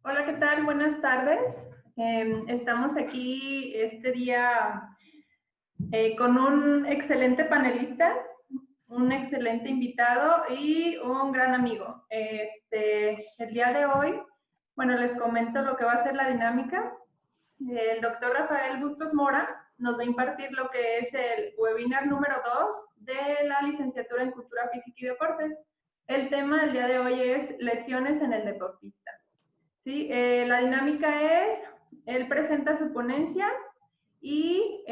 Hola, ¿qué tal? Buenas tardes. Estamos aquí este día con un excelente panelista, un excelente invitado y un gran amigo. El día de hoy, bueno, les comento lo que va a ser la dinámica. El doctor Rafael Bustos Mora nos va a impartir lo que es el webinar número 2 de la licenciatura en Cultura Física y Deportes. El tema del día de hoy es lesiones en el deportista. ¿Sí? La dinámica es, él presenta su ponencia y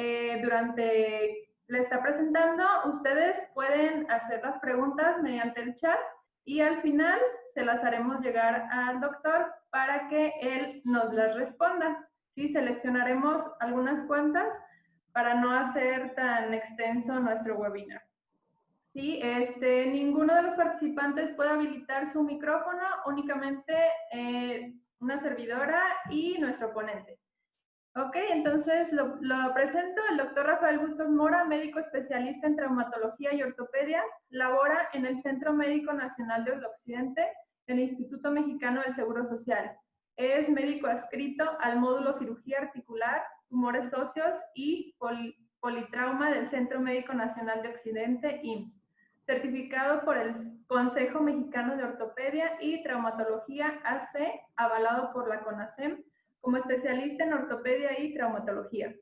durante le está presentando, ustedes pueden hacer las preguntas mediante el chat y al final se las haremos llegar al doctor para que él nos las responda. ¿Sí? Seleccionaremos algunas cuantas para no hacer tan extenso nuestro webinar. Sí, ninguno de los participantes puede habilitar su micrófono, únicamente una servidora y nuestro ponente. Ok, entonces lo presento. El doctor Rafael Bustos Mora, médico especialista en traumatología y ortopedia, labora en el Centro Médico Nacional del Occidente del Instituto Mexicano del Seguro Social. Es médico adscrito al módulo cirugía articular, tumores óseos y politrauma del Centro Médico Nacional de Occidente, IMSS. Certificado por el Consejo Mexicano de Ortopedia y Traumatología AC, avalado por la CONASEM, como especialista en ortopedia y traumatología.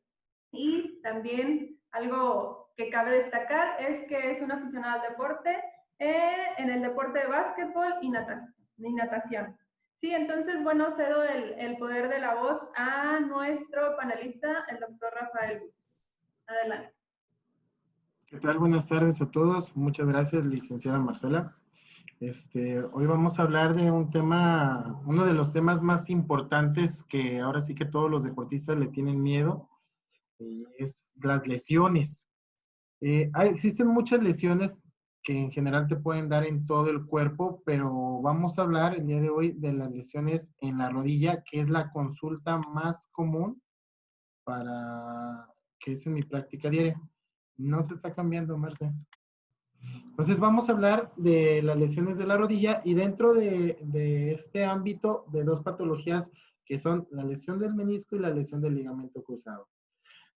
Y también algo que cabe destacar es que es un aficionado al deporte, en el deporte de básquetbol y natación. Sí, entonces, bueno, cedo el poder de la voz a nuestro panelista, el doctor Rafael Bustos. Adelante. ¿Qué tal? Buenas tardes a todos. Muchas gracias, licenciada Marcela. Hoy vamos a hablar de un tema, uno de los temas más importantes que ahora sí que todos los deportistas le tienen miedo, y es las lesiones. Existen muchas lesiones que en general te pueden dar en todo el cuerpo, pero vamos a hablar el día de hoy de las lesiones en la rodilla, que es la consulta más común para que es en mi práctica diaria. No se está cambiando, Marce. Entonces vamos a hablar de las lesiones de la rodilla y dentro de este ámbito de dos patologías que son la lesión del menisco y la lesión del ligamento cruzado.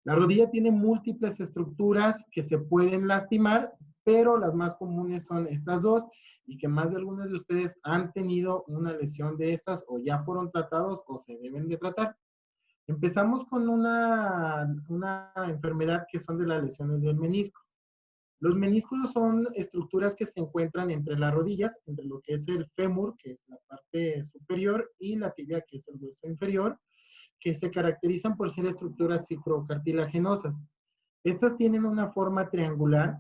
La rodilla tiene múltiples estructuras que se pueden lastimar, pero las más comunes son estas dos y que más de algunos de ustedes han tenido una lesión de estas o ya fueron tratados o se deben de tratar. Empezamos con una enfermedad que son de las lesiones del menisco. Los meniscos son estructuras que se encuentran entre las rodillas, entre lo que es el fémur, que es la parte superior, y la tibia, que es el hueso inferior, que se caracterizan por ser estructuras fibrocartilaginosas. Estas tienen una forma triangular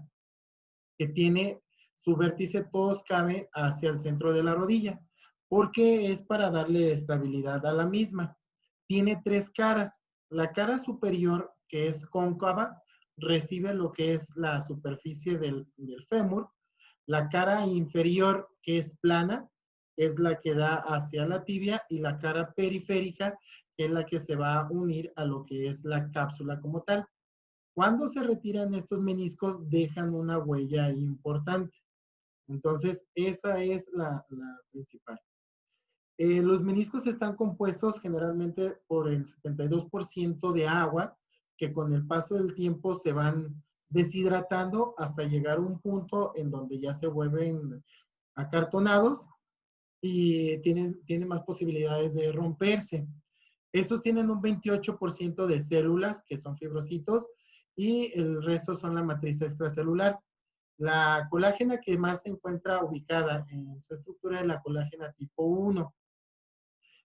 que tiene su vértice, todos cabe hacia el centro de la rodilla, porque es para darle estabilidad a la misma. Tiene tres caras. La cara superior, que es cóncava, recibe lo que es la superficie del fémur. La cara inferior, que es plana, es la que da hacia la tibia, y la cara periférica, que es la que se va a unir a lo que es la cápsula como tal. Cuando se retiran estos meniscos, dejan una huella importante. Entonces, esa es la principal. Los meniscos están compuestos generalmente por el 72% de agua, que con el paso del tiempo se van deshidratando hasta llegar a un punto en donde ya se vuelven acartonados y tienen más posibilidades de romperse. Estos tienen un 28% de células, que son fibrocitos, y el resto son la matriz extracelular. La colágena que más se encuentra ubicada en su estructura es la colágena tipo 1.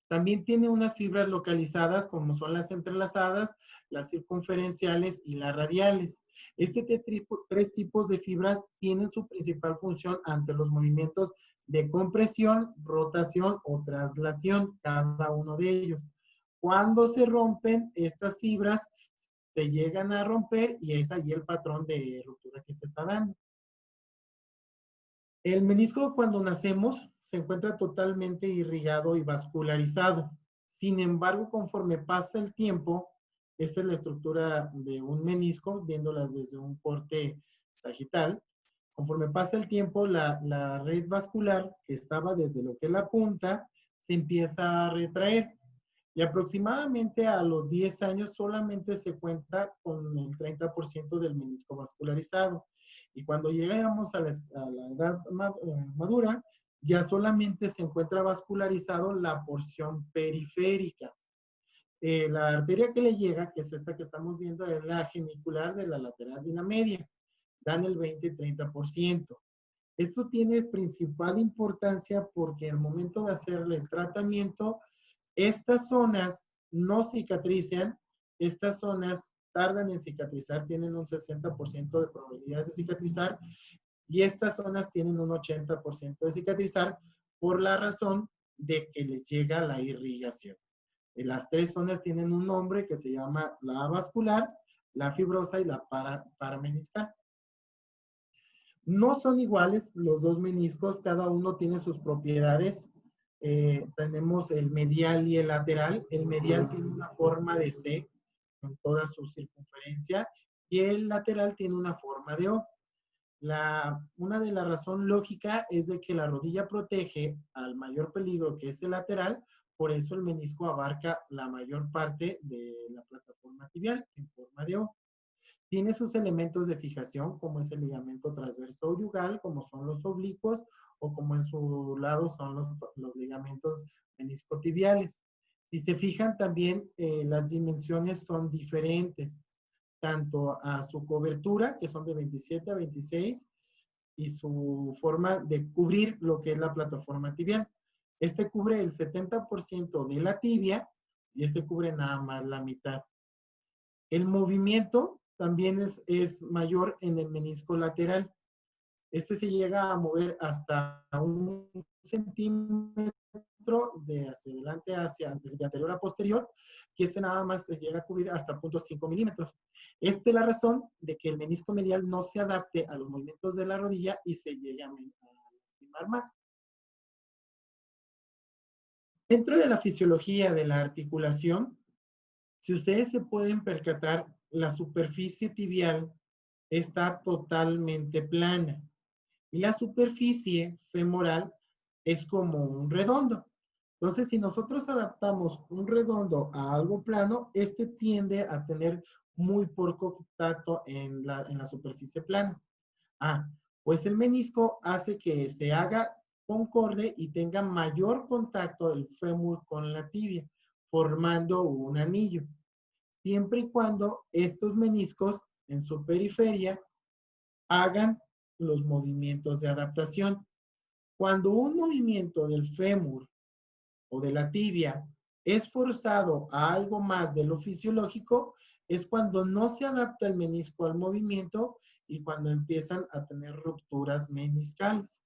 También tiene unas fibras localizadas, como son las entrelazadas, las circunferenciales y las radiales. Tres tipos de fibras tienen su principal función ante los movimientos de compresión, rotación o traslación, cada uno de ellos. Cuando se rompen estas fibras, se llegan a romper y es ahí el patrón de ruptura que se está dando. El menisco, cuando nacemos, se encuentra totalmente irrigado y vascularizado. Sin embargo, conforme pasa el tiempo, esta es la estructura de un menisco, viéndolas desde un corte sagital. Conforme pasa el tiempo, la red vascular, que estaba desde lo que es la punta, se empieza a retraer. Y aproximadamente a los 10 años solamente se cuenta con el 30% del menisco vascularizado. Y cuando llegamos a la edad madura, ya solamente se encuentra vascularizado la porción periférica. La arteria que le llega, que es esta que estamos viendo, es la genicular de la lateral y la media. Dan el 20-30%. Esto tiene principal importancia porque al momento de hacerle el tratamiento, estas zonas no cicatrizan, estas zonas tardan en cicatrizar, tienen un 60% de probabilidades de cicatrizar y estas zonas tienen un 80% de cicatrizar por la razón de que les llega la irrigación. Las tres zonas tienen un nombre que se llama la vascular, la fibrosa y la parameniscal. No son iguales los dos meniscos, cada uno tiene sus propiedades. Tenemos el medial y el lateral. El medial tiene una forma de C en toda su circunferencia y el lateral tiene una forma de O. Una de las razones lógicas es de que la rodilla protege al mayor peligro que es el lateral, por eso el menisco abarca la mayor parte de la plataforma tibial en forma de O. Tiene sus elementos de fijación, como es el ligamento transverso yugal, como son los oblicuos, o como en su lado son los ligamentos meniscotibiales. Si se fijan también, las dimensiones son diferentes, tanto a su cobertura, que son de 27 a 26, y su forma de cubrir lo que es la plataforma tibial. Este cubre el 70% de la tibia, y este cubre nada más la mitad. El movimiento también es mayor en el menisco lateral. Este se llega a mover hasta 1 centímetro de hacia adelante, de anterior a posterior, y este nada más se llega a cubrir hasta 0.5 milímetros. Esta es la razón de que el menisco medial no se adapte a los movimientos de la rodilla y se llegue a lastimar más. Dentro de la fisiología de la articulación, si ustedes se pueden percatar, la superficie tibial está totalmente plana y la superficie femoral es como un redondo. Entonces, si nosotros adaptamos un redondo a algo plano, este tiende a tener muy poco contacto en la superficie plana. Pues el menisco hace que se haga concorde y tenga mayor contacto el fémur con la tibia, formando un anillo. Siempre y cuando estos meniscos en su periferia hagan los movimientos de adaptación. Cuando un movimiento del fémur o de la tibia es forzado a algo más de lo fisiológico, es cuando no se adapta el menisco al movimiento y cuando empiezan a tener rupturas meniscales.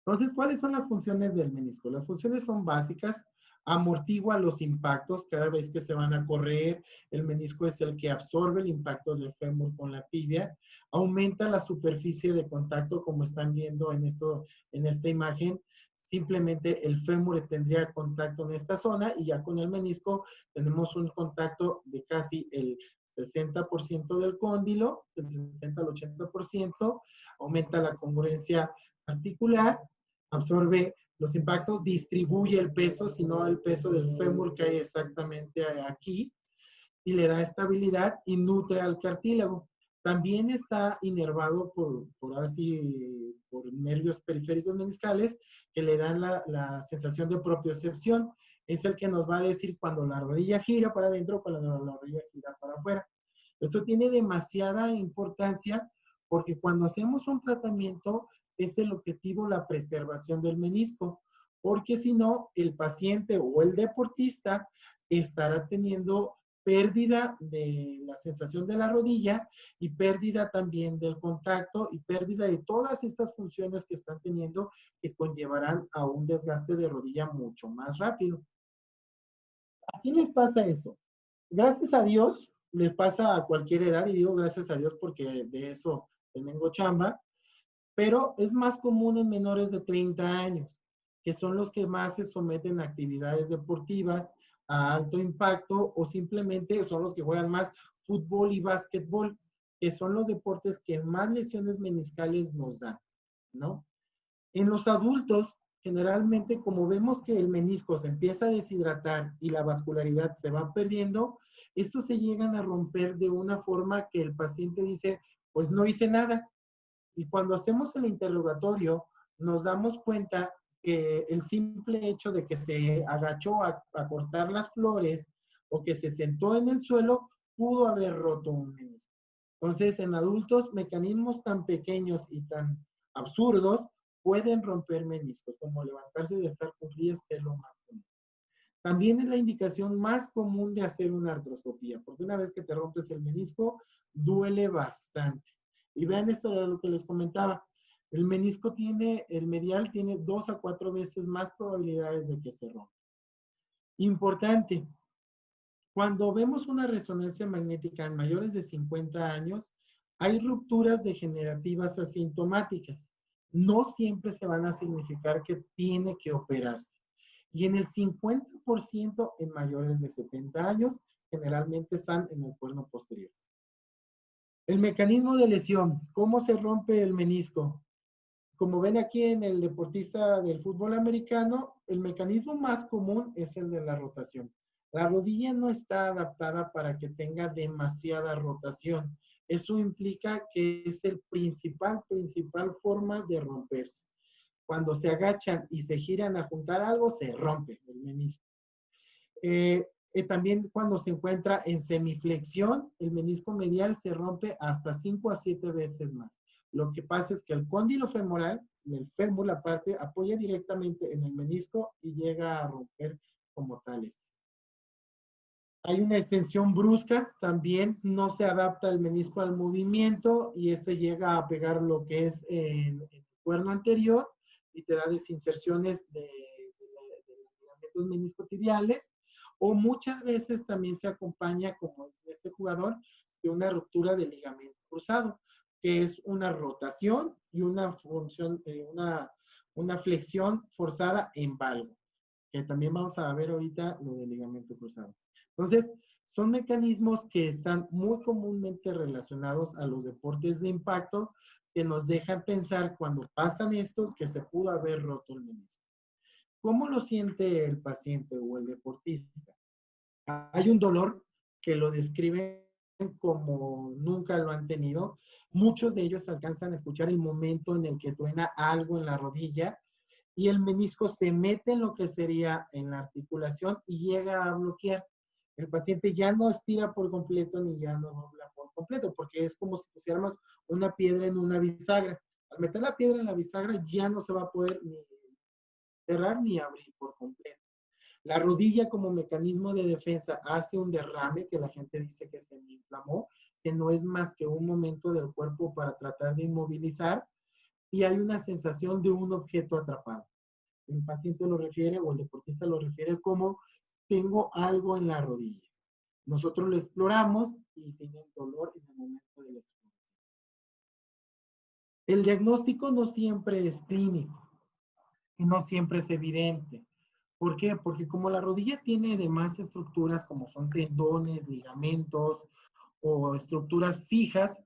Entonces, ¿cuáles son las funciones del menisco? Las funciones son básicas. Amortigua los impactos cada vez que se van a correr. El menisco es el que absorbe el impacto del fémur con la tibia. Aumenta la superficie de contacto, como están viendo en esta imagen. Simplemente el fémur tendría contacto en esta zona y ya con el menisco tenemos un contacto de casi el 60% del cóndilo, del 60 al 80%. Aumenta la congruencia articular, absorbe los impactos, distribuye el peso, sino el peso del fémur cae exactamente aquí y le da estabilidad y nutre al cartílago. También está inervado por nervios periféricos meniscales que le dan la sensación de propiocepción. Es el que nos va a decir cuando la rodilla gira para adentro, cuando la rodilla gira para afuera. Esto tiene demasiada importancia porque cuando hacemos un tratamiento es el objetivo la preservación del menisco, porque si no, el paciente o el deportista estará teniendo pérdida de la sensación de la rodilla y pérdida también del contacto y pérdida de todas estas funciones que están teniendo que conllevarán a un desgaste de rodilla mucho más rápido. ¿A quién les pasa eso? Gracias a Dios, les pasa a cualquier edad, y digo gracias a Dios porque de eso tengo chamba, pero es más común en menores de 30 años, que son los que más se someten a actividades deportivas a alto impacto o simplemente son los que juegan más fútbol y básquetbol, que son los deportes que más lesiones meniscales nos dan, ¿no? En los adultos generalmente como vemos que el menisco se empieza a deshidratar y la vascularidad se va perdiendo, estos se llegan a romper de una forma que el paciente dice, pues no hice nada. Y cuando hacemos el interrogatorio, nos damos cuenta que el simple hecho de que se agachó a cortar las flores o que se sentó en el suelo, pudo haber roto un menisco. Entonces, en adultos, mecanismos tan pequeños y tan absurdos pueden romper meniscos, como levantarse de estar cuclillas, que es lo más común. También es la indicación más común de hacer una artroscopía, porque una vez que te rompes el menisco, duele bastante. Y vean, esto era lo que les comentaba. El menisco tiene, el medial tiene 2 a 4 veces más probabilidades de que se rompa. Importante, cuando vemos una resonancia magnética en mayores de 50 años, hay rupturas degenerativas asintomáticas. No siempre se van a significar que tiene que operarse. Y en el 50% en mayores de 70 años, generalmente están en el cuerno posterior. El mecanismo de lesión, ¿cómo se rompe el menisco? Como ven aquí en el deportista del fútbol americano, el mecanismo más común es el de la rotación. La rodilla no está adaptada para que tenga demasiada rotación. Eso implica que es el principal forma de romperse. Cuando se agachan y se giran a juntar algo, se rompe el menisco. También cuando se encuentra en semiflexión, el menisco medial se rompe hasta 5 a 7 veces más. Lo que pasa es que el cóndilo femoral, el fémur, la parte, apoya directamente en el menisco y llega a romper como tales. Hay una extensión brusca, también no se adapta el menisco al movimiento y ese llega a pegar lo que es el cuerno anterior y te da desinserciones de ligamentos meniscotibiales, o muchas veces también se acompaña, como es este jugador, de una ruptura del ligamento cruzado, que es una rotación y una función, una flexión forzada en valgo, que también vamos a ver ahorita lo del ligamento cruzado. Entonces, son mecanismos que están muy comúnmente relacionados a los deportes de impacto, que nos dejan pensar cuando pasan estos que se pudo haber roto el menisco. ¿Cómo lo siente el paciente o el deportista? Hay un dolor que lo describen como nunca lo han tenido. Muchos de ellos alcanzan a escuchar el momento en el que truena algo en la rodilla y el menisco se mete en lo que sería en la articulación y llega a bloquear. El paciente ya no estira por completo ni ya no dobla por completo, porque es como si pusiéramos una piedra en una bisagra. Al meter la piedra en la bisagra ya no se va a poder ni cerrar ni abrir por completo. La rodilla como mecanismo de defensa hace un derrame que la gente dice que se me inflamó, que no es más que un momento del cuerpo para tratar de inmovilizar, y hay una sensación de un objeto atrapado. El paciente lo refiere o el deportista lo refiere como tengo algo en la rodilla. Nosotros lo exploramos y tienen dolor en el momento de la exploración. El diagnóstico no siempre es clínico y no siempre es evidente. ¿Por qué? Porque como la rodilla tiene demás estructuras como son tendones, ligamentos o estructuras fijas,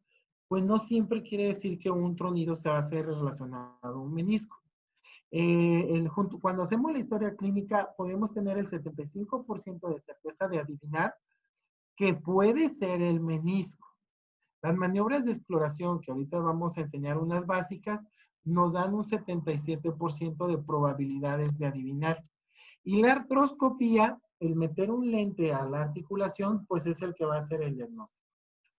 pues no siempre quiere decir que un tronido se va a hacer relacionado a un menisco. Cuando hacemos la historia clínica, podemos tener el 75% de certeza de adivinar que puede ser el menisco. Las maniobras de exploración, que ahorita vamos a enseñar unas básicas, nos dan un 77% de probabilidades de adivinar. Y la artroscopía, el meter un lente a la articulación, pues es el que va a hacer el diagnóstico.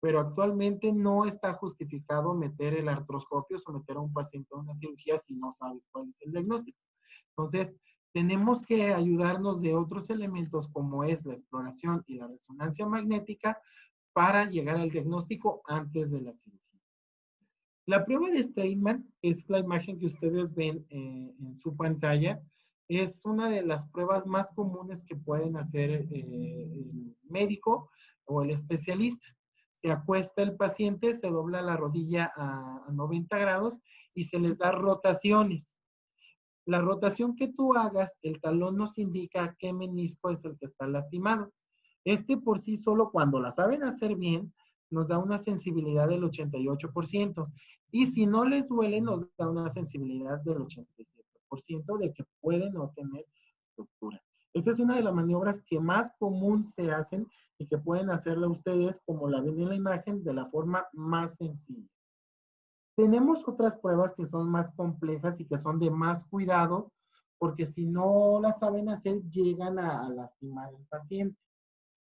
Pero actualmente no está justificado meter el artroscopio, someter a un paciente a una cirugía si no sabes cuál es el diagnóstico. Entonces, tenemos que ayudarnos de otros elementos como es la exploración y la resonancia magnética para llegar al diagnóstico antes de la cirugía. La prueba de Steinman es la imagen que ustedes ven en su pantalla. Es una de las pruebas más comunes que pueden hacer el médico o el especialista. Se acuesta el paciente, se dobla la rodilla a 90 grados y se les da rotaciones. La rotación que tú hagas, el talón nos indica qué menisco es el que está lastimado. Este por sí solo, cuando la saben hacer bien, nos da una sensibilidad del 88%. Y si no les duele, nos da una sensibilidad del 87%. 93% de que pueden no tener ruptura. Esta es una de las maniobras que más común se hacen y que pueden hacerla ustedes, como la ven en la imagen, de la forma más sencilla. Tenemos otras pruebas que son más complejas y que son de más cuidado, porque si no las saben hacer, llegan a lastimar al paciente.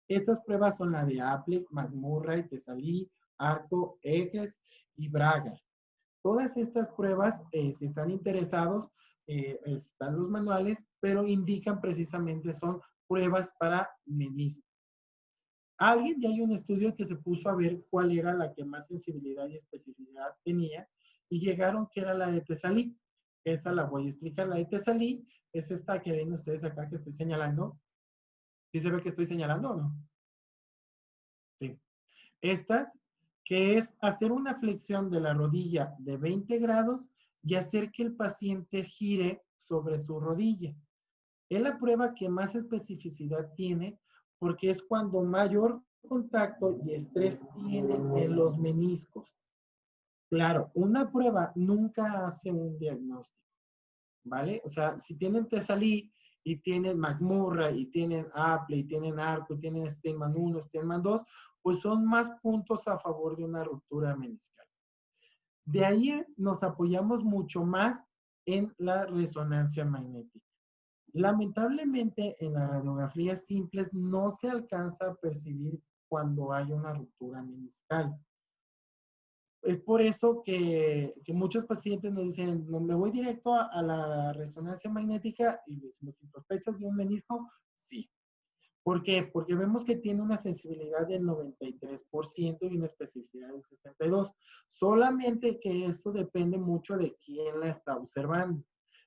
Estas pruebas son la de Aplec, McMurray, Tesalí, Arco, Eges y Braga. Todas estas pruebas, si están interesados, están los manuales, pero indican precisamente son pruebas para menisco. Alguien, ya hay un estudio que se puso a ver cuál era la que más sensibilidad y especificidad tenía y llegaron que era la de Tesalí. Esa la voy a explicar. La de Tesalí es esta que ven ustedes acá que estoy señalando. ¿Sí se ve que estoy señalando o no? Sí. Estas, que es hacer una flexión de la rodilla de 20 grados y hacer que el paciente gire sobre su rodilla. Es la prueba que más especificidad tiene porque es cuando mayor contacto y estrés tiene en los meniscos. Claro, una prueba nunca hace un diagnóstico, ¿vale? O sea, si tienen Tesalí y tienen McMurray y tienen Apley y tienen Arco y tienen Steinman 1, Steinman 2, pues son más puntos a favor de una ruptura meniscal. De ahí nos apoyamos mucho más en la resonancia magnética. Lamentablemente, en las radiografías simples no se alcanza a percibir cuando hay una ruptura meniscal. Es por eso que muchos pacientes nos dicen, no, me voy directo a la resonancia magnética y decimos, ¿si sospechas de un menisco? Sí. ¿Por qué? Porque vemos que tiene una sensibilidad del 93% y una especificidad del 62%. Solamente que esto depende mucho de quién la está observando.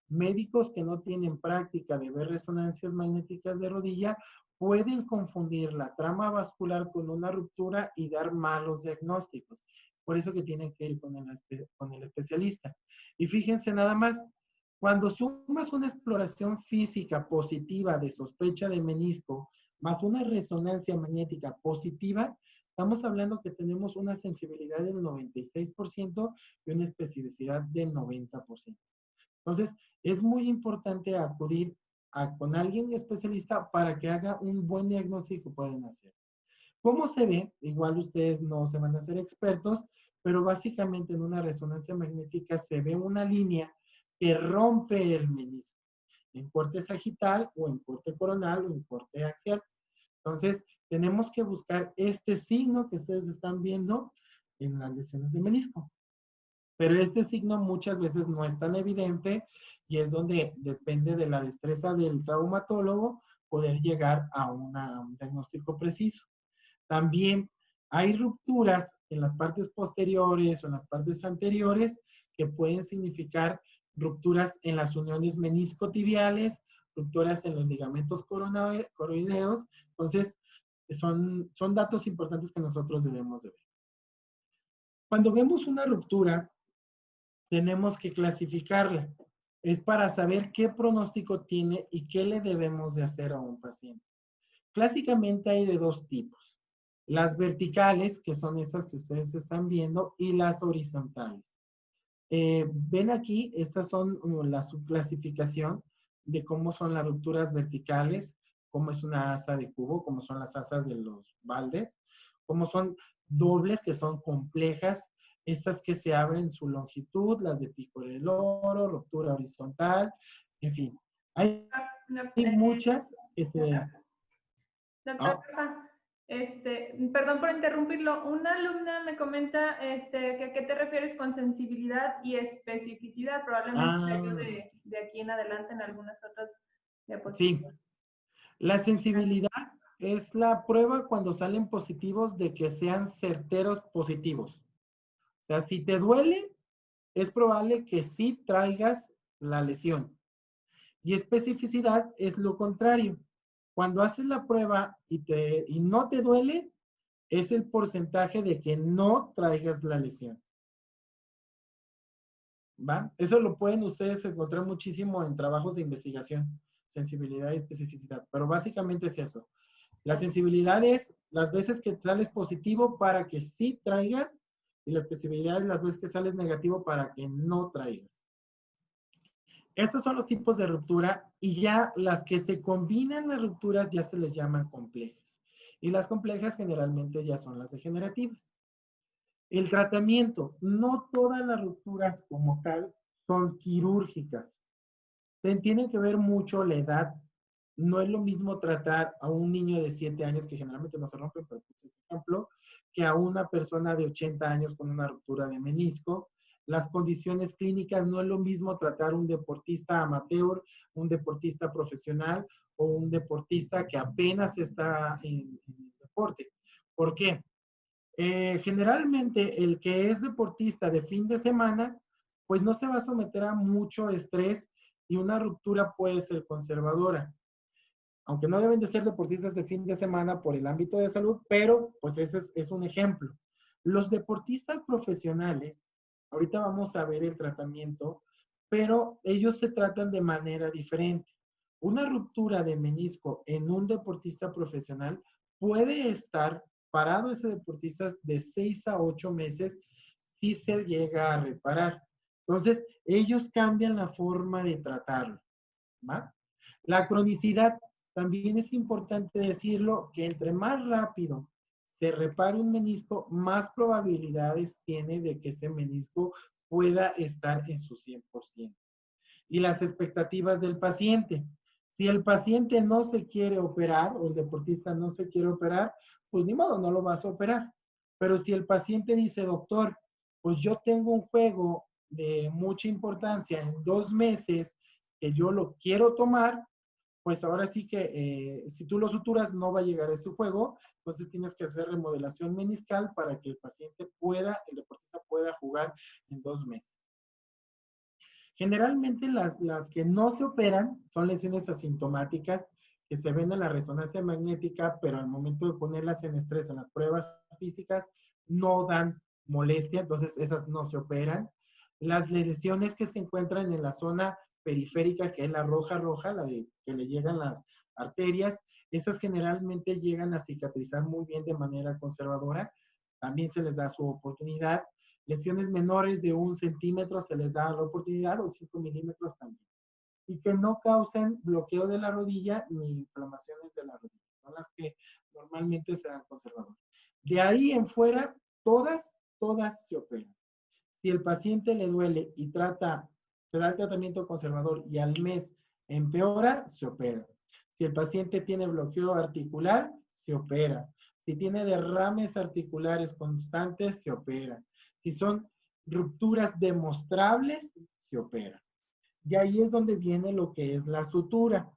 Médicos que no tienen práctica de ver resonancias magnéticas de rodilla pueden confundir la trama vascular con una ruptura y dar malos diagnósticos. Por eso que tienen que ir con el especialista. Y fíjense nada más, cuando sumas una exploración física positiva de sospecha de menisco más una resonancia magnética positiva, estamos hablando que tenemos una sensibilidad del 96% y una especificidad del 90%. Entonces, es muy importante acudir con alguien especialista para que haga un buen diagnóstico que pueden hacer. ¿Cómo se ve? Igual ustedes no se van a ser expertos, pero básicamente en una resonancia magnética se ve una línea que rompe el menisco en corte sagital o en corte coronal o en corte axial. Entonces, tenemos que buscar este signo que ustedes están viendo en las lesiones de menisco. Pero este signo muchas veces no es tan evidente y es donde depende de la destreza del traumatólogo poder llegar a un diagnóstico preciso. También hay rupturas en las partes posteriores o en las partes anteriores que pueden significar rupturas en las uniones meniscotibiales, rupturas en los ligamentos coroideos. Entonces, son datos importantes que nosotros debemos de ver. Cuando vemos una ruptura, tenemos que clasificarla. Es para saber qué pronóstico tiene y qué le debemos de hacer a un paciente. Clásicamente hay de dos tipos. Las verticales, que son estas que ustedes están viendo, y las horizontales. Ven aquí, estas son la subclasificación de cómo son las rupturas verticales, cómo es una asa de cubo, cómo son las asas de los baldes, cómo son dobles, que son complejas, estas que se abren su longitud, las de pico del oro, ruptura horizontal, en fin. Hay muchas que se... Doctor, perdón por interrumpirlo. Una alumna me comenta que a qué te refieres con sensibilidad y especificidad. Probablemente te ayude de aquí en adelante en algunas otras diapositivas. Sí, la sensibilidad es la prueba cuando salen positivos de que sean certeros positivos. O sea, si te duele, es probable que sí traigas la lesión. Y especificidad es lo contrario. Cuando haces la prueba y no te duele, es el porcentaje de que no traigas la lesión. ¿Va? Eso lo pueden ustedes encontrar muchísimo en trabajos de investigación, sensibilidad y especificidad. Pero básicamente es eso. La sensibilidad es las veces que sales positivo para que sí traigas y la especificidad es las veces que sales negativo para que no traigas. Estos son los tipos de ruptura y ya las que se combinan las rupturas ya se les llaman complejas. Y las complejas generalmente ya son las degenerativas. El tratamiento, no todas las rupturas como tal son quirúrgicas. Tiene que ver mucho la edad. No es lo mismo tratar a un niño de 7 años, que generalmente no se rompen, pero pues es ejemplo, que a una persona de 80 años con una ruptura de menisco. Las condiciones clínicas no es lo mismo tratar un deportista amateur, un deportista profesional o un deportista que apenas está en el deporte. ¿Por qué? Generalmente el que es deportista de fin de semana, pues no se va a someter a mucho estrés y una ruptura puede ser conservadora. Aunque no deben de ser deportistas de fin de semana por el ámbito de salud, pero pues ese es un ejemplo. Los deportistas profesionales, ahorita vamos a ver el tratamiento, pero ellos se tratan de manera diferente. Una ruptura de menisco en un deportista profesional puede estar parado ese deportista de 6 a 8 meses si se llega a reparar. Entonces, ellos cambian la forma de tratarlo, ¿va? La cronicidad, también es importante decirlo, que entre más rápido se repare un menisco, más probabilidades tiene de que ese menisco pueda estar en su 100%. Y las expectativas del paciente. Si el paciente no se quiere operar o el deportista no se quiere operar, pues ni modo, no lo vas a operar. Pero si el paciente dice, doctor, pues yo tengo un juego de mucha importancia en 2 meses que yo lo quiero tomar, pues ahora sí que si tú lo suturas no va a llegar a ese juego, entonces tienes que hacer remodelación meniscal para que el paciente pueda, el deportista pueda jugar en 2 meses. Generalmente las que no se operan son lesiones asintomáticas que se ven en la resonancia magnética, pero al momento de ponerlas en estrés en las pruebas físicas no dan molestia, entonces esas no se operan. Las lesiones que se encuentran en la zona periférica, que es la roja, la de que le llegan las arterias, esas generalmente llegan a cicatrizar muy bien de manera conservadora. También se les da su oportunidad. Lesiones menores de 1 centímetro se les da la oportunidad, o 5 milímetros también. Y que no causen bloqueo de la rodilla ni inflamaciones de la rodilla. Son las que normalmente se dan conservadoras. De ahí en fuera, todas se operan. Si el paciente le duele y se da el tratamiento conservador y al mes empeora, se opera. Si el paciente tiene bloqueo articular, se opera. Si tiene derrames articulares constantes, se opera. Si son rupturas demostrables, se opera. Y ahí es donde viene lo que es la sutura.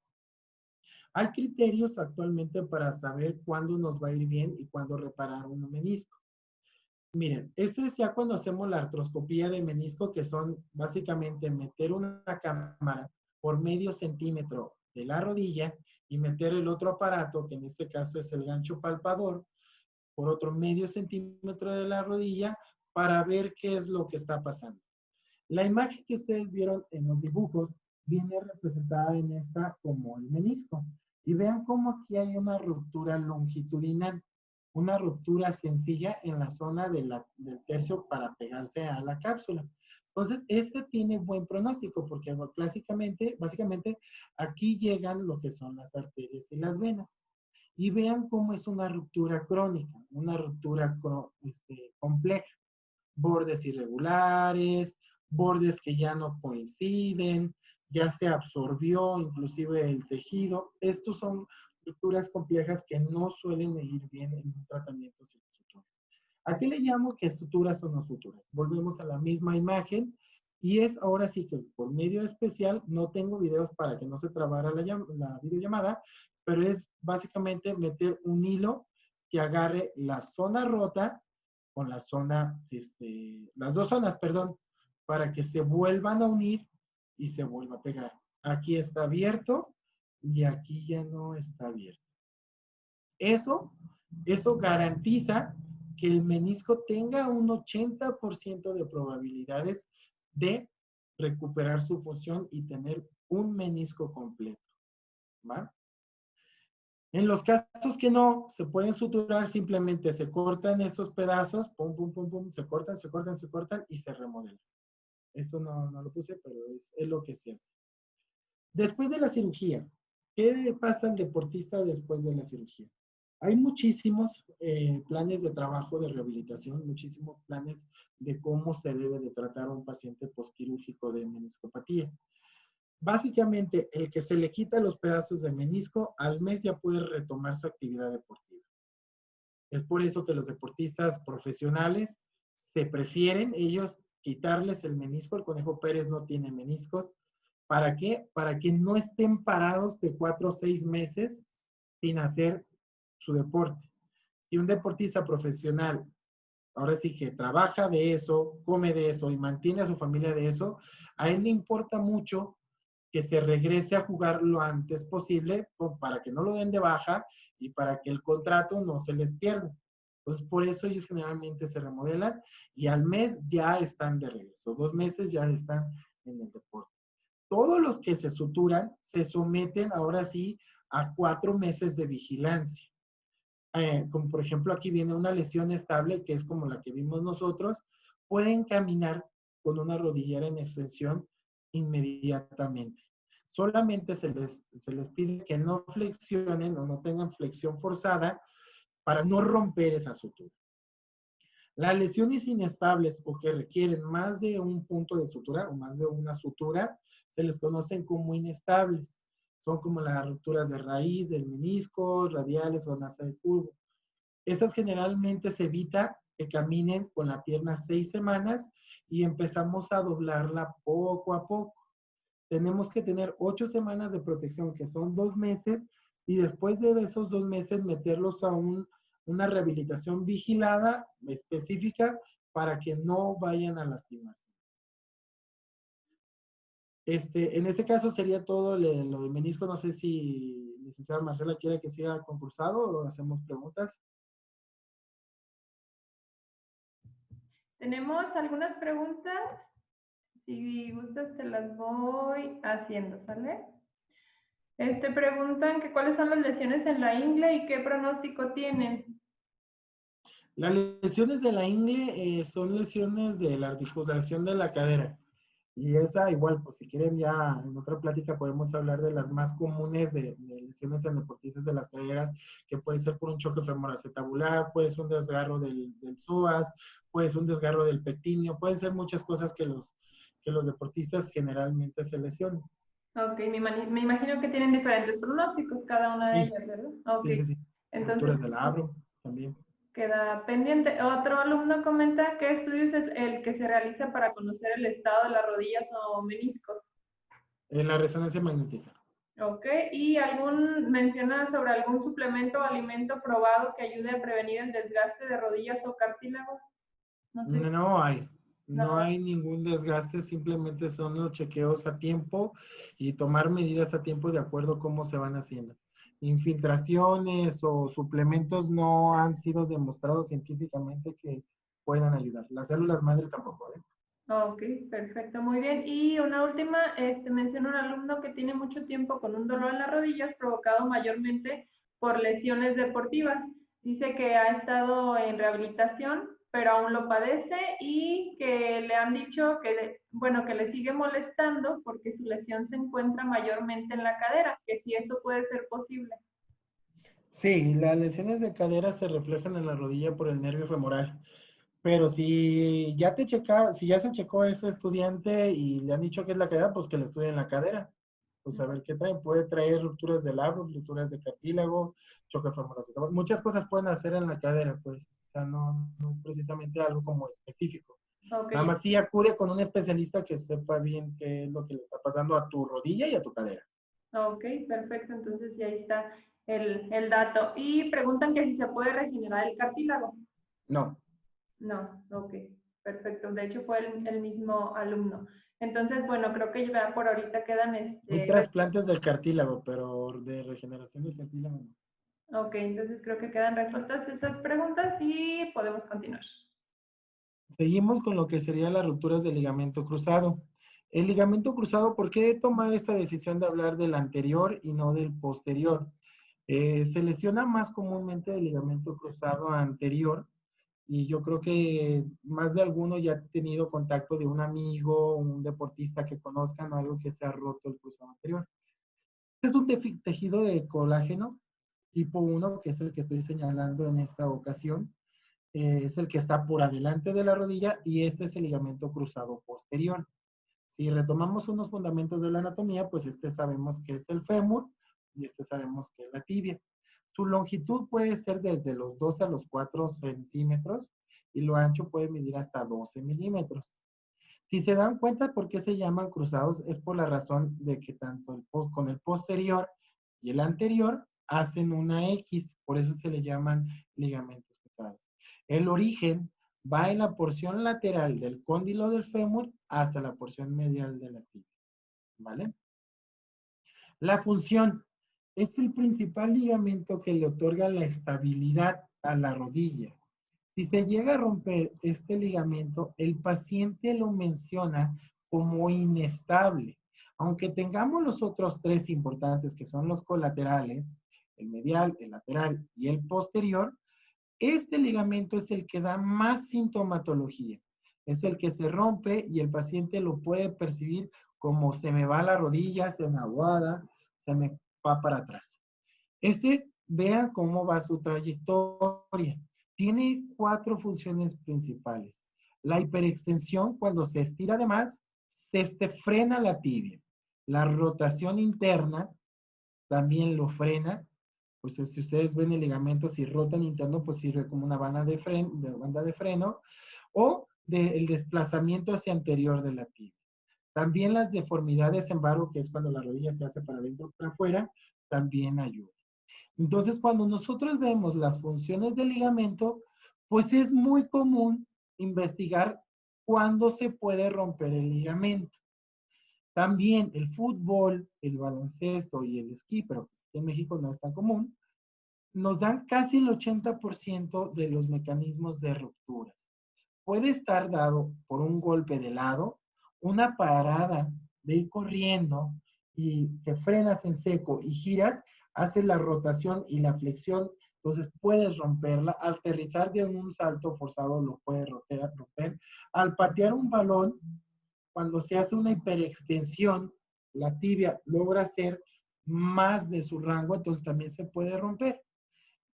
Hay criterios actualmente para saber cuándo nos va a ir bien y cuándo reparar un menisco. Miren, este es ya cuando hacemos la artroscopía de menisco, que son básicamente meter una cámara por medio centímetro de la rodilla y meter el otro aparato, que en este caso es el gancho palpador, por otro medio centímetro de la rodilla para ver qué es lo que está pasando. La imagen que ustedes vieron en los dibujos viene representada en esta como el menisco. Y vean cómo aquí hay una ruptura longitudinal, una ruptura sencilla en la zona del tercio para pegarse a la cápsula. Entonces, este tiene buen pronóstico porque básicamente, aquí llegan lo que son las arterias y las venas. Y vean cómo es una ruptura crónica, una ruptura compleja. Bordes irregulares, bordes que ya no coinciden, ya se absorbió inclusive el tejido. Estos son rupturas complejas que no suelen ir bien en un tratamiento sin suturas. ¿A qué le llamo que suturas o no suturas? Volvemos a la misma imagen y es ahora sí que por medio especial, no tengo videos para que no se trabara la videollamada, pero es básicamente meter un hilo que agarre la zona rota con la zona, las dos zonas, perdón, para que se vuelvan a unir y se vuelva a pegar. Aquí está abierto y aquí ya no está abierto. Eso garantiza que el menisco tenga un 80% de probabilidades de recuperar su función y tener un menisco completo. ¿Va? En los casos que no se pueden suturar, simplemente se cortan estos pedazos, pum, pum, pum, pum, se cortan y se remodelan. Eso no lo puse, pero es lo que se hace. Después de la cirugía, ¿qué pasa al deportista después de la cirugía? Hay muchísimos planes de trabajo de rehabilitación, muchísimos planes de cómo se debe de tratar a un paciente posquirúrgico de meniscopatía. Básicamente, el que se le quita los pedazos de menisco, al mes ya puede retomar su actividad deportiva. Es por eso que los deportistas profesionales se prefieren ellos quitarles el menisco. El Conejo Pérez no tiene meniscos. ¿Para qué? Para que no estén parados de 4 o 6 meses sin hacer su deporte. Y un deportista profesional, ahora sí que trabaja de eso, come de eso y mantiene a su familia de eso, a él le importa mucho que se regrese a jugar lo antes posible para que no lo den de baja y para que el contrato no se les pierda. Entonces, por eso ellos generalmente se remodelan y al mes ya están de regreso, 2 meses ya están en el deporte. Todos los que se suturan se someten ahora sí a 4 meses de vigilancia. Como por ejemplo aquí viene una lesión estable, que es como la que vimos nosotros, pueden caminar con una rodillera en extensión inmediatamente. Solamente se les pide que no flexionen o no tengan flexión forzada para no romper esa sutura. Las lesiones inestables o que requieren más de un punto de sutura o más de una sutura, se les conocen como inestables. Son como las rupturas de raíz, del menisco, radiales o nasa de curvo. Estas generalmente se evita que caminen con la pierna 6 semanas y empezamos a doblarla poco a poco. Tenemos que tener 8 semanas de protección, que son 2 meses, y después de esos 2 meses meterlos a una rehabilitación vigilada específica para que no vayan a lastimarse. En este caso sería todo lo de menisco. No sé si licenciada Marcela quiere que siga concursado o hacemos preguntas. Tenemos algunas preguntas. Si gustas, te las voy haciendo, ¿sale? Preguntan que cuáles son las lesiones en la ingle y qué pronóstico tienen. Las lesiones de la ingle son lesiones de la articulación de la cadera. Y esa igual, pues si quieren ya en otra plática podemos hablar de las más comunes de lesiones en deportistas de las caderas, que puede ser por un choque femoroacetabular, puede ser un desgarro del psoas, puede ser un desgarro del pectíneo, pueden ser muchas cosas que los deportistas generalmente se lesionan. Ok, me imagino que tienen diferentes pronósticos cada una de Sí, ellas, ¿verdad? Ok, sí. entonces Rupturas del labro también. queda pendiente. Otro alumno comenta qué estudios es el que se realiza para conocer el estado de las rodillas o meniscos. En la resonancia magnética. Ok, y menciona sobre algún suplemento o alimento probado que ayude a prevenir el desgaste de rodillas o cartílagos. No sé. No hay ningún desgaste, simplemente son los chequeos a tiempo y tomar medidas a tiempo de acuerdo a cómo se van haciendo. Infiltraciones o suplementos no han sido demostrados científicamente que puedan ayudar. Las células madre tampoco, ¿eh? Ok, perfecto, muy bien. Y una última, menciona un alumno que tiene mucho tiempo con un dolor en las rodillas provocado mayormente por lesiones deportivas. Dice que ha estado en rehabilitación, pero aún lo padece y que le han dicho que, bueno, que le sigue molestando porque su lesión se encuentra mayormente en la cadera, que si eso puede ser posible. Sí, las lesiones de cadera se reflejan en la rodilla por el nervio femoral. Pero si ya se checó a ese estudiante y le han dicho que es la cadera, pues que le estudien la cadera. Pues a ver qué trae. Puede traer rupturas de labro, rupturas de cartílago, choque femoroacetabular. Muchas cosas pueden hacer en la cadera, pues. O sea, no es precisamente algo como específico. Ok, Nada más sí acude con un especialista que sepa bien qué es lo que le está pasando a tu rodilla y a tu cadera. ok, perfecto. Entonces ya ahí está el dato. Y preguntan que si se puede regenerar el cartílago. No. No, ok, perfecto. De hecho, fue el mismo alumno. Entonces, bueno, creo que ya por ahorita quedan Hay trasplantes del cartílago, pero de regeneración del cartílago no. Ok, entonces creo que quedan resueltas esas preguntas y podemos continuar. Seguimos con lo que serían las rupturas del ligamento cruzado. El ligamento cruzado, ¿por qué tomar esta decisión de hablar del anterior y no del posterior? Se lesiona más comúnmente el ligamento cruzado anterior y yo creo que más de alguno ya ha tenido contacto de un amigo, un deportista que conozcan, algo que se ha roto el cruzado anterior. Es un tejido de colágeno tipo 1, que es el que estoy señalando en esta ocasión. Es el que está por adelante de la rodilla y este es el ligamento cruzado posterior. Si retomamos unos fundamentos de la anatomía, pues este sabemos que es el fémur y este sabemos que es la tibia. Su longitud puede ser desde los 2 a los 4 centímetros y lo ancho puede medir hasta 12 milímetros. Si se dan cuenta por qué se llaman cruzados, es por la razón de que tanto con el posterior y el anterior hacen una X, por eso se le llaman ligamentos cruzados. El origen va en la porción lateral del cóndilo del fémur hasta la porción medial de la tibia, ¿vale? La función es el principal ligamento que le otorga la estabilidad a la rodilla. Si se llega a romper este ligamento, el paciente lo menciona como inestable. Aunque tengamos los otros tres importantes, que son los colaterales, el medial, el lateral y el posterior, este ligamento es el que da más sintomatología. Es el que se rompe y el paciente lo puede percibir como se me va la rodilla, se me aguada, se me va para atrás. Vean cómo va su trayectoria. Tiene 4 funciones principales. La hiperextensión, cuando se estira de más, se frena la tibia. La rotación interna también lo frena. Pues si ustedes ven el ligamento, si rotan interno, pues sirve como una banda de freno o el desplazamiento hacia anterior de la tibia. También las deformidades en varo, que es cuando la rodilla se hace para adentro o para afuera, también ayuda. Entonces, cuando nosotros vemos las funciones del ligamento, pues es muy común investigar cuándo se puede romper el ligamento. También el fútbol, el baloncesto y el esquí, pero en México no es tan común, nos dan casi el 80% de los mecanismos de rupturas. Puede estar dado por un golpe de lado, una parada de ir corriendo y te frenas en seco y giras, haces la rotación y la flexión, entonces puedes romperla. Al aterrizar de un salto forzado lo puedes romper. Al patear un balón, cuando se hace una hiperextensión, la tibia logra hacer más de su rango, entonces también se puede romper.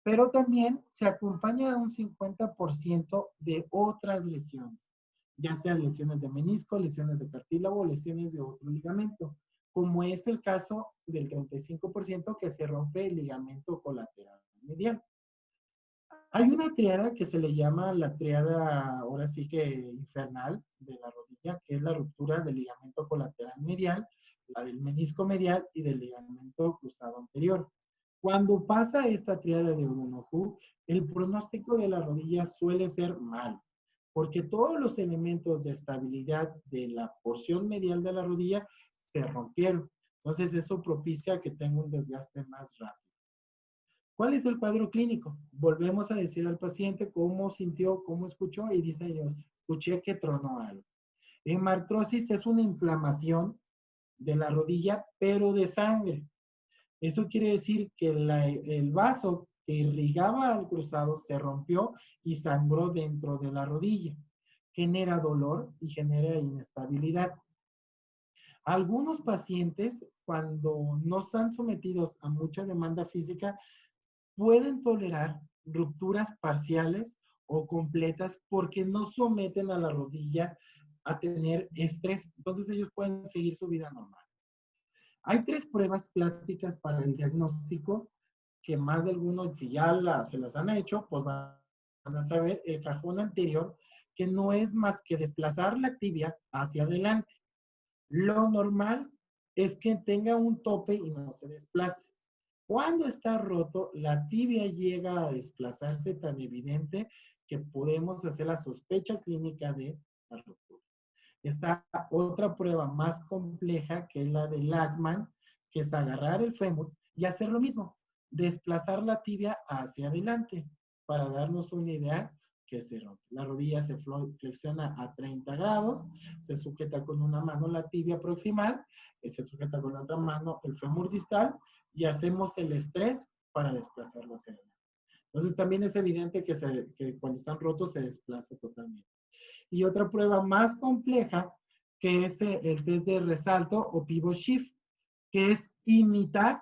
Pero también se acompaña de un 50% de otras lesiones, ya sean lesiones de menisco, lesiones de cartílago o lesiones de otro ligamento, como es el caso del 35% que se rompe el ligamento colateral medial. Hay una triada que se le llama la triada, ahora sí que infernal, de la rodilla, que es la ruptura del ligamento colateral medial, la del menisco medial y del ligamento cruzado anterior. Cuando pasa esta triada de O'Donoghue, el pronóstico de la rodilla suele ser malo, porque todos los elementos de estabilidad de la porción medial de la rodilla se rompieron. Entonces eso propicia que tenga un desgaste más rápido. ¿Cuál es el cuadro clínico? Volvemos a decir al paciente cómo sintió, cómo escuchó y dice ellos, escuché que tronó algo. Hemartrosis es una inflamación de la rodilla, pero de sangre. Eso quiere decir que el vaso que irrigaba al cruzado se rompió y sangró dentro de la rodilla. Genera dolor y genera inestabilidad. Algunos pacientes, cuando no están sometidos a mucha demanda física, pueden tolerar rupturas parciales o completas porque no someten a la rodilla a tener estrés. Entonces ellos pueden seguir su vida normal. Hay 3 pruebas clásicas para el diagnóstico que más de algunos, si ya se las han hecho, pues van a saber el cajón anterior, que no es más que desplazar la tibia hacia adelante. Lo normal es que tenga un tope y no se desplace. Cuando está roto, la tibia llega a desplazarse tan evidente que podemos hacer la sospecha clínica de la ruptura. Está otra prueba más compleja, que es la de Lachman, que es agarrar el fémur y hacer lo mismo, desplazar la tibia hacia adelante, para darnos una idea que se rompe. La rodilla se flexiona a 30 grados, se sujeta con una mano la tibia proximal, se sujeta con la otra mano el fémur distal y hacemos el estrés para desplazarlo hacia adelante. Entonces también es evidente que cuando están rotos se desplaza totalmente. Y otra prueba más compleja, que es el test de resalto o pivot shift, que es imitar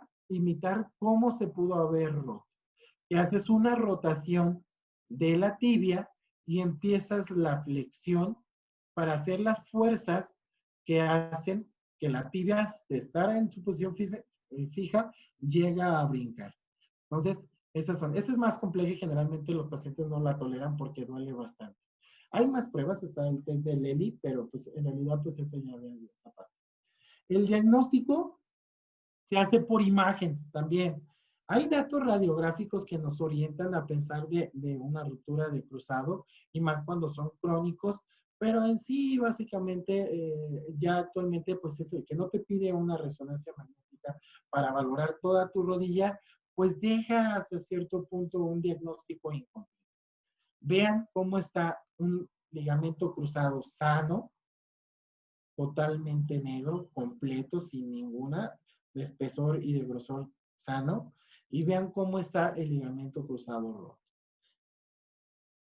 cómo se pudo haber roto. Y haces una rotación de la tibia y empiezas la flexión para hacer las fuerzas que hacen que la tibia, de estar en su posición fija, llega a brincar. Entonces, esas son. Esta es más compleja y generalmente los pacientes no la toleran porque duele bastante. Hay más pruebas, está el test de Lely, pero pues en realidad pues eso ya ve esa parte. El diagnóstico se hace por imagen también. Hay datos radiográficos que nos orientan a pensar de una ruptura de cruzado y más cuando son crónicos, pero en sí básicamente ya actualmente pues es el que no te pide una resonancia magnética para valorar toda tu rodilla, pues deja hasta cierto punto un diagnóstico incompleto. Vean cómo está un ligamento cruzado sano, totalmente negro, completo, sin ninguna de espesor y de grosor sano, y vean cómo está el ligamento cruzado roto.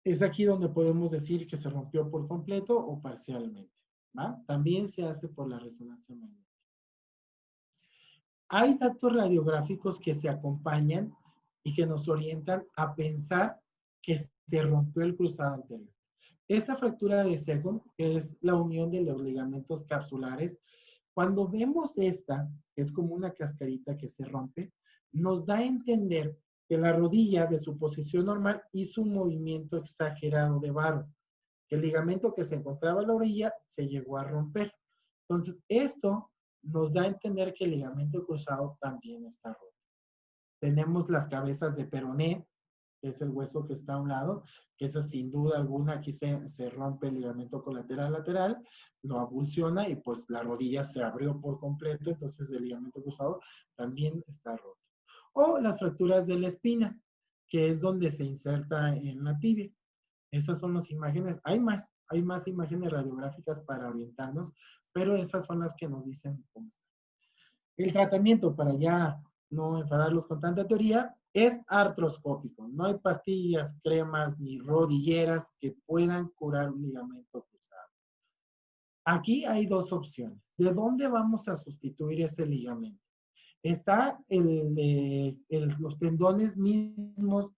Es aquí donde podemos decir que se rompió por completo o parcialmente, ¿va? También se hace por la resonancia magnética. Hay datos radiográficos que se acompañan y que nos orientan a pensar que se rompió el cruzado anterior. Esta fractura de Segum, que es la unión de los ligamentos capsulares, cuando vemos esta, que es como una cascarita que se rompe, nos da a entender que la rodilla de su posición normal hizo un movimiento exagerado de varo. El ligamento que se encontraba a la orilla se llegó a romper. Entonces, esto nos da a entender que el ligamento cruzado también está roto. Tenemos las cabezas de peroné, que es el hueso que está a un lado, que esa sin duda alguna aquí se rompe el ligamento colateral lateral, lo abulsiona y pues la rodilla se abrió por completo, entonces el ligamento cruzado también está roto. O las fracturas de la espina, que es donde se inserta en la tibia. Esas son las imágenes, hay más imágenes radiográficas para orientarnos, pero esas son las que nos dicen cómo está. El tratamiento, para ya no enfadarlos con tanta teoría, es artroscópico. No hay pastillas, cremas ni rodilleras que puedan curar un ligamento cruzado. Aquí hay dos opciones. ¿De dónde vamos a sustituir ese ligamento? Está los tendones mismos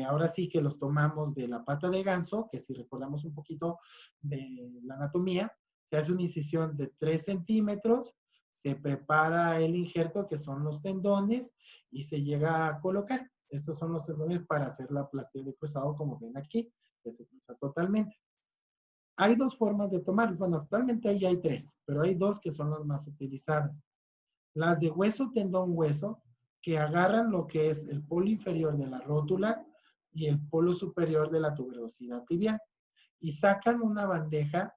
ahora sí que los tomamos de la pata de ganso, que si recordamos un poquito de la anatomía, se hace una incisión de 3 centímetros, se prepara el injerto, que son los tendones, y se llega a colocar. Estos son los tendones para hacer la plastía de cruzado, como ven aquí, que se cruza totalmente. Hay dos formas de tomarlos. Bueno, actualmente ahí hay tres, pero hay dos que son las más utilizadas. Las de hueso, tendón, hueso, que agarran lo que es el polo inferior de la rótula y el polo superior de la tuberosidad tibial. Y sacan una bandeja,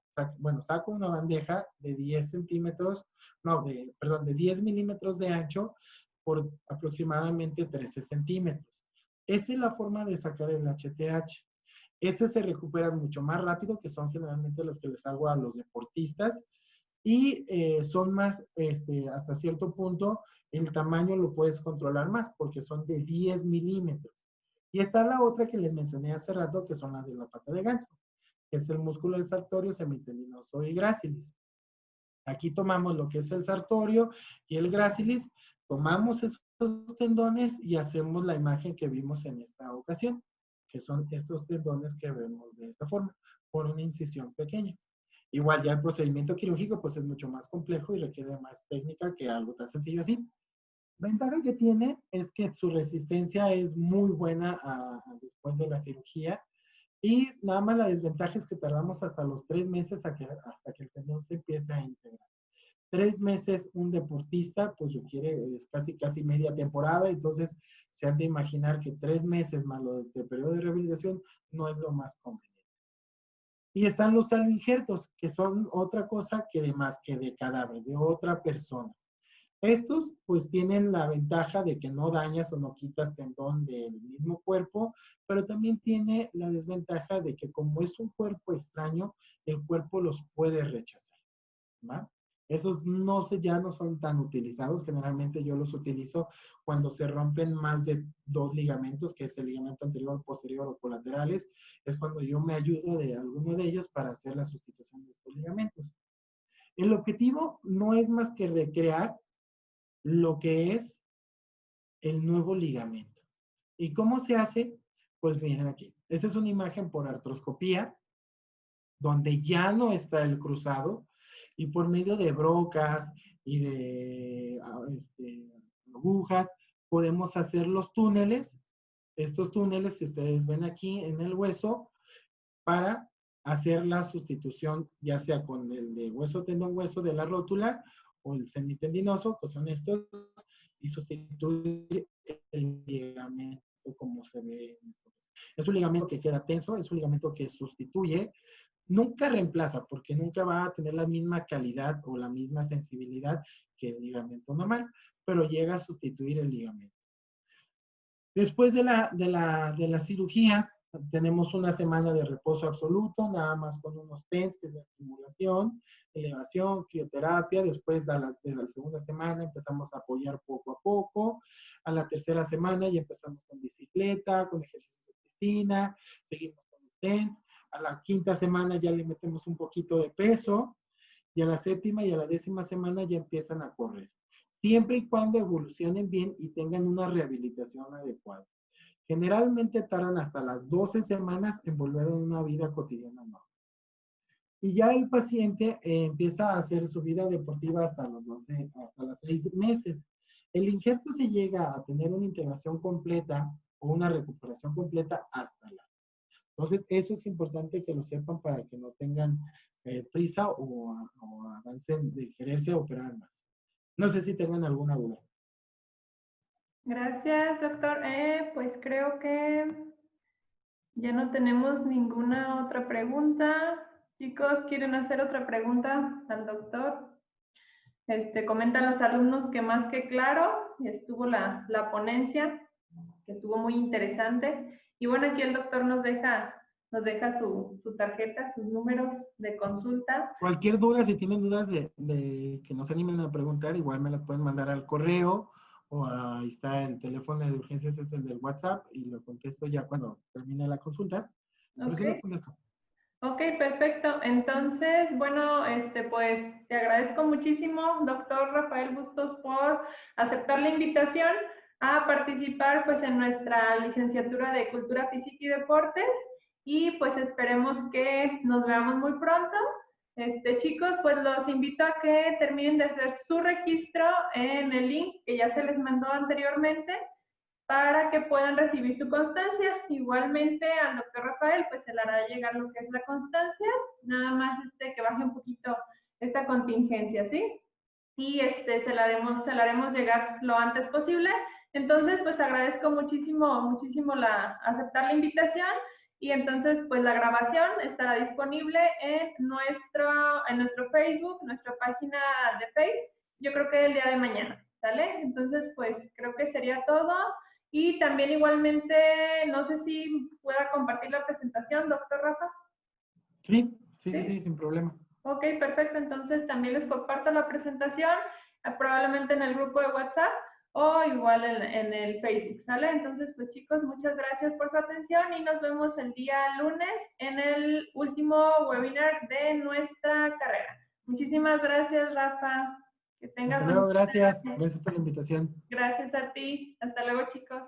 saco una bandeja de 10 centímetros, de 10 milímetros de ancho por aproximadamente 13 centímetros. Esa es la forma de sacar el HTH. Este se recuperan mucho más rápido, que son generalmente las que les hago a los deportistas, y son más, hasta cierto punto, el tamaño lo puedes controlar más, porque son de 10 milímetros. Y está la otra que les mencioné hace rato, que son las de la pata de ganso, que es el músculo del sartorio, semitendinoso y gracilis. Aquí tomamos lo que es el sartorio y el gracilis, tomamos esos tendones y hacemos la imagen que vimos en esta ocasión, que son estos tendones que vemos de esta forma, por una incisión pequeña. Igual ya el procedimiento quirúrgico pues es mucho más complejo y requiere más técnica que algo tan sencillo así. La ventaja que tiene es que su resistencia es muy buena después de la cirugía, y nada más la desventaja es que tardamos hasta los 3 meses hasta que el tendón se empiece a integrar. 3 meses un deportista pues requiere es casi media temporada, entonces se han de imaginar que 3 meses más lo de periodo de rehabilitación no es lo más conveniente. Y están los injertos, que son otra cosa que de cadáver, de otra persona. Estos pues tienen la ventaja de que no dañas o no quitas tendón del mismo cuerpo, pero también tiene la desventaja de que como es un cuerpo extraño, el cuerpo los puede rechazar, ¿va? Esos ya no son tan utilizados. Generalmente yo los utilizo cuando se rompen más de 2 ligamentos, que es el ligamento anterior, posterior o colaterales. Es cuando yo me ayudo de alguno de ellos para hacer la sustitución de estos ligamentos. El objetivo no es más que recrear lo que es el nuevo ligamento. ¿Y cómo se hace? Pues miren aquí. Esta es una imagen por artroscopía, donde ya no está el cruzado, y por medio de brocas y de agujas podemos hacer los túneles, estos túneles que ustedes ven aquí en el hueso, para hacer la sustitución, ya sea con el de hueso, tendón, hueso de la rótula o el semitendinoso, que son estos, y sustituir el ligamento como se ve. Es un ligamento que queda tenso, es un ligamento que sustituye, nunca reemplaza, porque nunca va a tener la misma calidad o la misma sensibilidad que el ligamento normal, pero llega a sustituir el ligamento. Después de la cirugía, tenemos una semana de reposo absoluto, nada más con unos TENS, que es la estimulación, elevación, crioterapia. Después de la segunda semana empezamos a apoyar poco a poco. A la tercera semana ya empezamos con bicicleta, con ejercicios de piscina, seguimos con los TENS. A la quinta semana ya le metemos un poquito de peso, y a la séptima y a la 10ª semana ya empiezan a correr, siempre y cuando evolucionen bien y tengan una rehabilitación adecuada. Generalmente tardan hasta las 12 semanas en volver a una vida cotidiana normal. Y ya el paciente empieza a hacer su vida deportiva hasta los 6 meses. El injerto se llega a tener una integración completa o una recuperación completa hasta la. Entonces, eso es importante que lo sepan para que no tengan prisa o avancen de quererse operar más. No sé si tengan alguna duda. Gracias, doctor. Pues creo que ya no tenemos ninguna otra pregunta. Chicos, ¿quieren hacer otra pregunta al doctor? Comentan los alumnos que más que claro, estuvo la ponencia, que estuvo muy interesante. Y bueno, aquí el doctor nos deja su tarjeta, sus números de consulta. Cualquier duda, si tienen dudas de que no se animen a preguntar, igual me las pueden mandar al correo, o ahí está el teléfono de urgencias, es el del WhatsApp, y lo contesto ya cuando termine la consulta. Pero sí los contesto. Ok, perfecto. Entonces, bueno, pues te agradezco muchísimo, doctor Rafael Bustos, por aceptar la invitación a participar pues en nuestra licenciatura de Cultura Física y Deportes, y pues esperemos que nos veamos muy pronto. Chicos, pues los invito a que terminen de hacer su registro en el link que ya se les mandó anteriormente, para que puedan recibir su constancia. Igualmente al doctor Rafael pues se le hará llegar lo que es la constancia, nada más que baje un poquito esta contingencia, ¿sí? Y se la haremos llegar lo antes posible. Entonces pues agradezco muchísimo aceptar la invitación, y entonces pues la grabación estará disponible en nuestro Facebook, nuestra página de Facebook, yo creo que el día de mañana, ¿sale? Entonces pues creo que sería todo. Y también igualmente, no sé si pueda compartir la presentación, doctor Rafa. Sí, sin problema. Ok, perfecto. Entonces también les comparto la presentación, probablemente en el grupo de WhatsApp o igual en el Facebook, ¿sale? Entonces, pues chicos, muchas gracias por su atención y nos vemos el día lunes en el último webinar de nuestra carrera. Muchísimas gracias, Rafa. Que tengas Hasta luego, gracias. tarde. Gracias por la invitación. Gracias a ti. Hasta luego, chicos.